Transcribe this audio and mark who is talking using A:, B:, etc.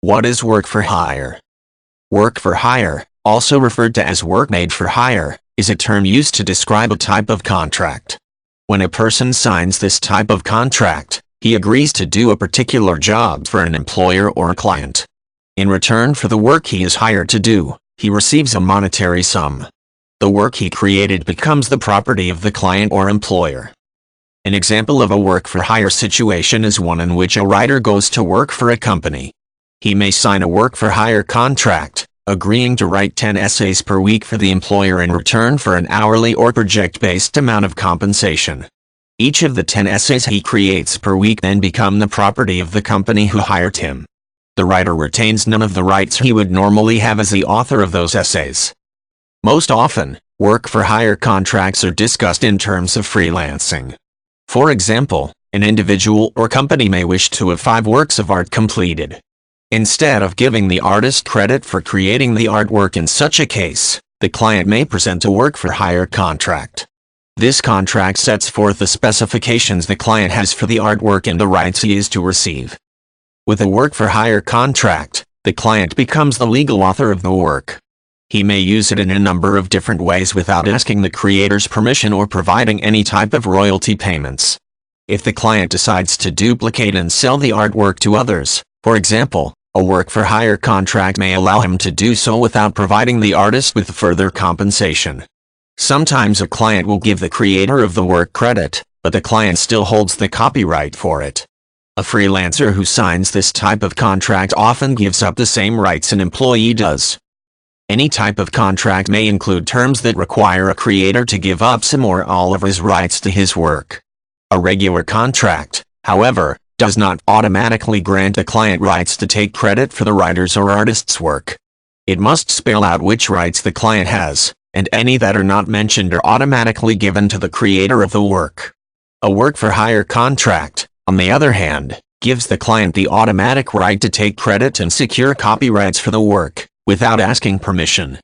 A: What is work for hire? Work for hire, also referred to as work made for hire, is a term used to describe a type of contract. When a person signs this type of contract, he agrees to do a particular job for an employer or a client. In return for the work he is hired to do, he receives a monetary sum. The work he created becomes the property of the client or employer. An example of a work-for-hire situation is one in which a writer goes to work for a company. He may sign a work-for-hire contract, agreeing to write 10 essays per week for the employer in return for an hourly or project-based amount of compensation. Each of the 10 essays he creates per week then become the property of the company who hired him. The writer retains none of the rights he would normally have as the author of those essays. Most often, work-for-hire contracts are discussed in terms of freelancing. For example, an individual or company may wish to have 5 works of art completed. Instead of giving the artist credit for creating the artwork in such a case, the client may present a work-for-hire contract. This contract sets forth the specifications the client has for the artwork and the rights he is to receive. With a work-for-hire contract, the client becomes the legal author of the work. He may use it in a number of different ways without asking the creator's permission or providing any type of royalty payments. If the client decides to duplicate and sell the artwork to others, for example, a work-for-hire contract may allow him to do so without providing the artist with further compensation. Sometimes a client will give the creator of the work credit, but the client still holds the copyright for it. A freelancer who signs this type of contract often gives up the same rights an employee does. Any type of contract may include terms that require a creator to give up some or all of his rights to his work. A regular contract, however, does not automatically grant the client rights to take credit for the writer's or artist's work. It must spell out which rights the client has, and any that are not mentioned are automatically given to the creator of the work. A work-for-hire contract, on the other hand, gives the client the automatic right to take credit and secure copyrights for the work, without asking permission.